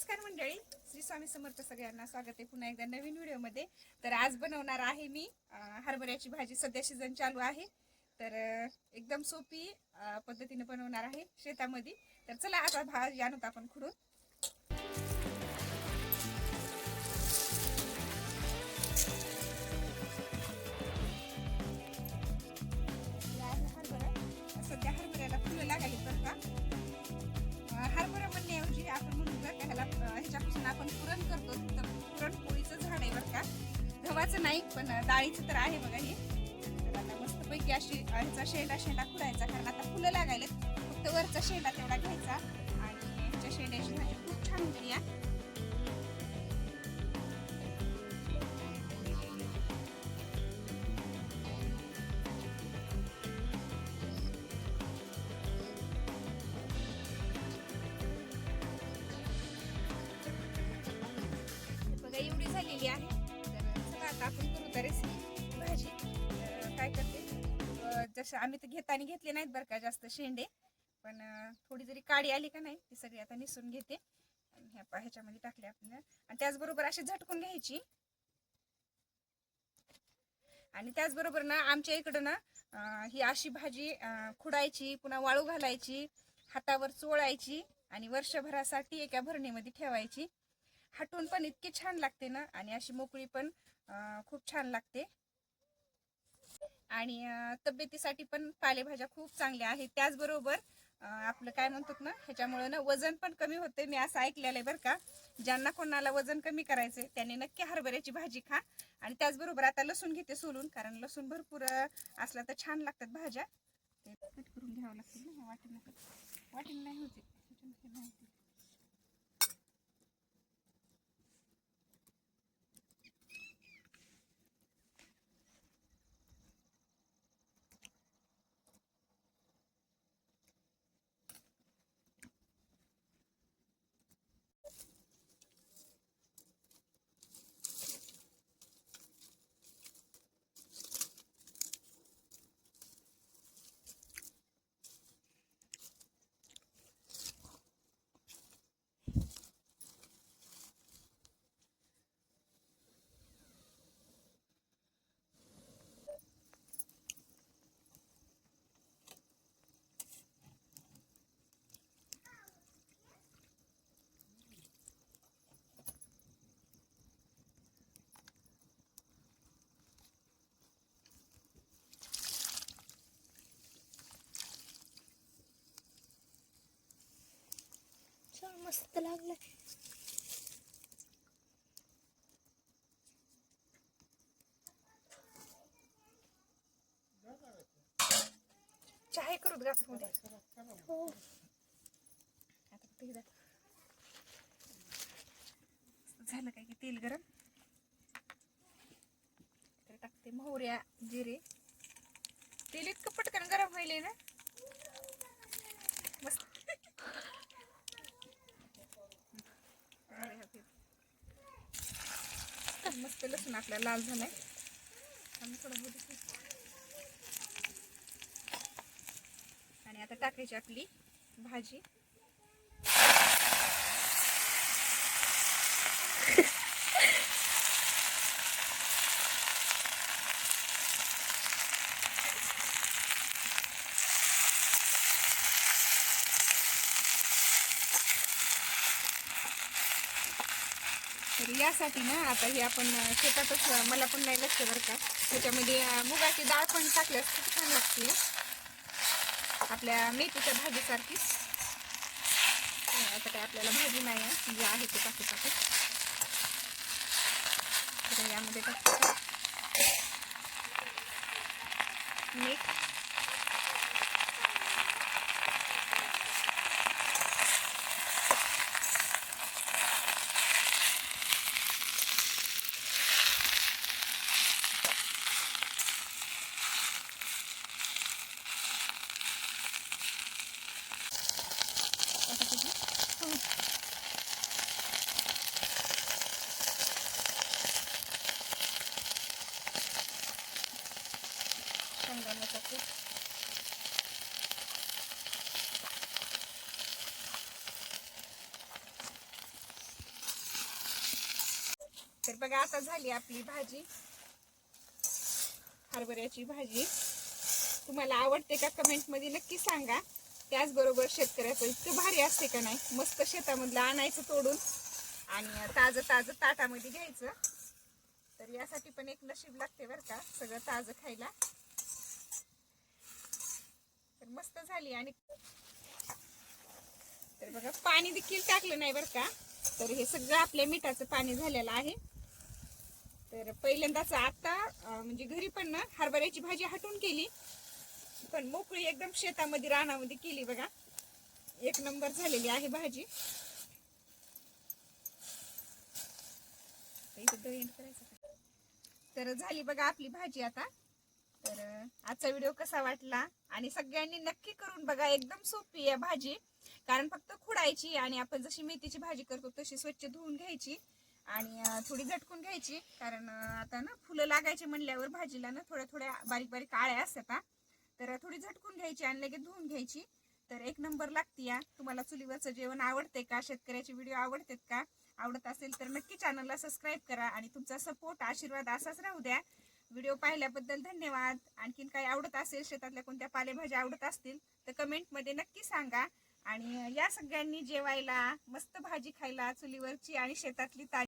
नमस्कार मंडळी, श्री स्वामी समर्थ सगळ्यांना स्वागत आहे पुन्हा एकदा नवीन व्हिडिओमध्ये। तर आज बनवणार आहे मी हरभऱ्याची भाजी। सध्या सीझन चालू आहे तर एकदम सोपी पद्धतीने बनवणार आहे शेतामध्ये। तर चला आता भाजी आणूत आपण खुडून। सध्या हरभऱ्याला फुलं लागली बरं का। हरभरा म्हणण्याऐवजी आपण म्हणू ह्याला ह्याच्यापासून आपण पुरण करतो, तर पुरणपोळीचं झाड आहे बरं का, गव्हाचं नाही पण डाळीचं तर आहे बघा हे। तर आता मस्तपैकी अशी ह्याचा शेंडा खुडायचा, कारण आता फुलं लागायले, फक्त वरचा शेंडा तेवढा घ्यायचा आणि ह्याच्या शेंड्याची भाजी खूप छान होती या। एवढी झालेली आहे। तर चला आता आपण करू तर रेसिपी भाजी। काय करते, जसं आम्ही तर घेतले नाहीत बरं का जास्त शेंडे, पण थोडी जरी काडी आली का नाही ती सगळी आता निसून घेते आणि ह्याच्यामध्ये टाकले आपण। आणि त्याचबरोबर अशी झटकून घ्यायची। आणि त्याचबरोबर ना आमच्या इकडं ना ही अशी भाजी खुडायची, पुन्हा वाळू घालायची, हातावर चोळायची आणि वर्षभरासाठी एका भरणीमध्ये ठेवायची। हटून पण इतकी छान लागते ना, आणि अशी मोकळी पण खूप छान लागते। आणि तब्येतीसाठी पण पालेभाज्या खूप चांगल्या आहेत। त्याचबरोबर आपलं काय म्हणतात ना, ह्याच्यामुळे ना वजन पण कमी होते, मी असं ऐकलेलं आहे बरं का। ज्यांना कोणाला वजन कमी करायचंय त्यांनी नक्की हरभऱ्याची भाजी खा। आणि त्याचबरोबर आता लसूण घेते सोलून, कारण लसूण भरपूर असला तर छान लागतात भाज्या। ते कट करून घ्यावं लागतील ना, वाटीने नाही होते। मस्त लागलं। चहा करूत गाफमध्ये हो, झालं काय की तेल गरम, तर टाकते मोहऱ्या, जिरे। तेल इतकं पटकन गरम व्हायले ना, मस्त। मस्त लसूण आपला लाल झालाय। आणि आता टाकायची आपली भाजी। तर यासाठी ना आता हे आपण शेतातच, मला पण नाही लक्ष बरं का, त्याच्यामध्ये मुगाची डाळ पण टाकल्यास खूप छान लागते आपल्या मेथीच्या भाजीसारखी। आता काय आपल्याला भाजी नाही आहे, जे आहे ते टाकू। तर यामध्ये टाकतो मीठ, शेंगदाण्याचा तर बघा आता झाली आपली भाजी, हरभऱ्याची भाजी. तुम्हाला आवडते का कमेंट मध्ये नक्की सांगा. त्याचबरोबर शेतकऱ्याचं इतकं भारी असते का नाही, मस्त शेतामधलं आणायचं तोडून आणि ताजं ताजं ताटामध्ये घ्यायचं. तर यासाठी पण एक नशीब लागते बरं का, सगळं ताजं खायला. तर मस्त झाली. आणि तर बघा पाणी देखील टाकलं नाही बरं का. तर हे सगळं आपल्या मिठाचं पाणी झालेलं आहे. तर पहिल्यांदाच आता म्हणजे घरी पण ना हरभऱ्याची भाजी हटून केली, पण मोकळी एकदम शेतामध्ये रानामध्ये केली बघा. एक नंबर झालेली आहे भाजी. तर झाली बघा आपली भाजी आता. तर आजचा व्हिडिओ कसा वाटला आणि सगळ्यांनी नक्की करून बघा. एकदम सोपी आहे भाजी, कारण फक्त खुडायची आणि आपण जशी मेथीची भाजी करतो तशी स्वच्छ धुवून घ्यायची आणि थोडी झटकून घ्यायची. कारण आता ना फुलं लागायची म्हणल्यावर भाजीला ना थोड्या थोड्या बारीक बारीक आळ्या असतात. तर थोडी झटकून घ्यायची आणि लगेच धुवून घ्यायची. तर एक नंबर लागते या. तुम्हाला चुलीवरचं जेवण आवडते का? शेतकऱ्याचे व्हिडिओ आवडतात का? आवडत असेल तर नक्की चॅनलला सबस्क्राईब करा आणि तुमचा सपोर्ट आशीर्वाद असाच राहू द्या. व्हिडिओ पाहिल्याबद्दल धन्यवाद. आणखीन काही आवडत असेल, शेतातल्या कोणत्या पालेभाज्या आवडत असतील तर कमेंटमध्ये नक्की सांगा. आणि या सगळ्यांनी जेवायला, मस्त भाजी खायला चुलीवरची आणि शेतातली ताजी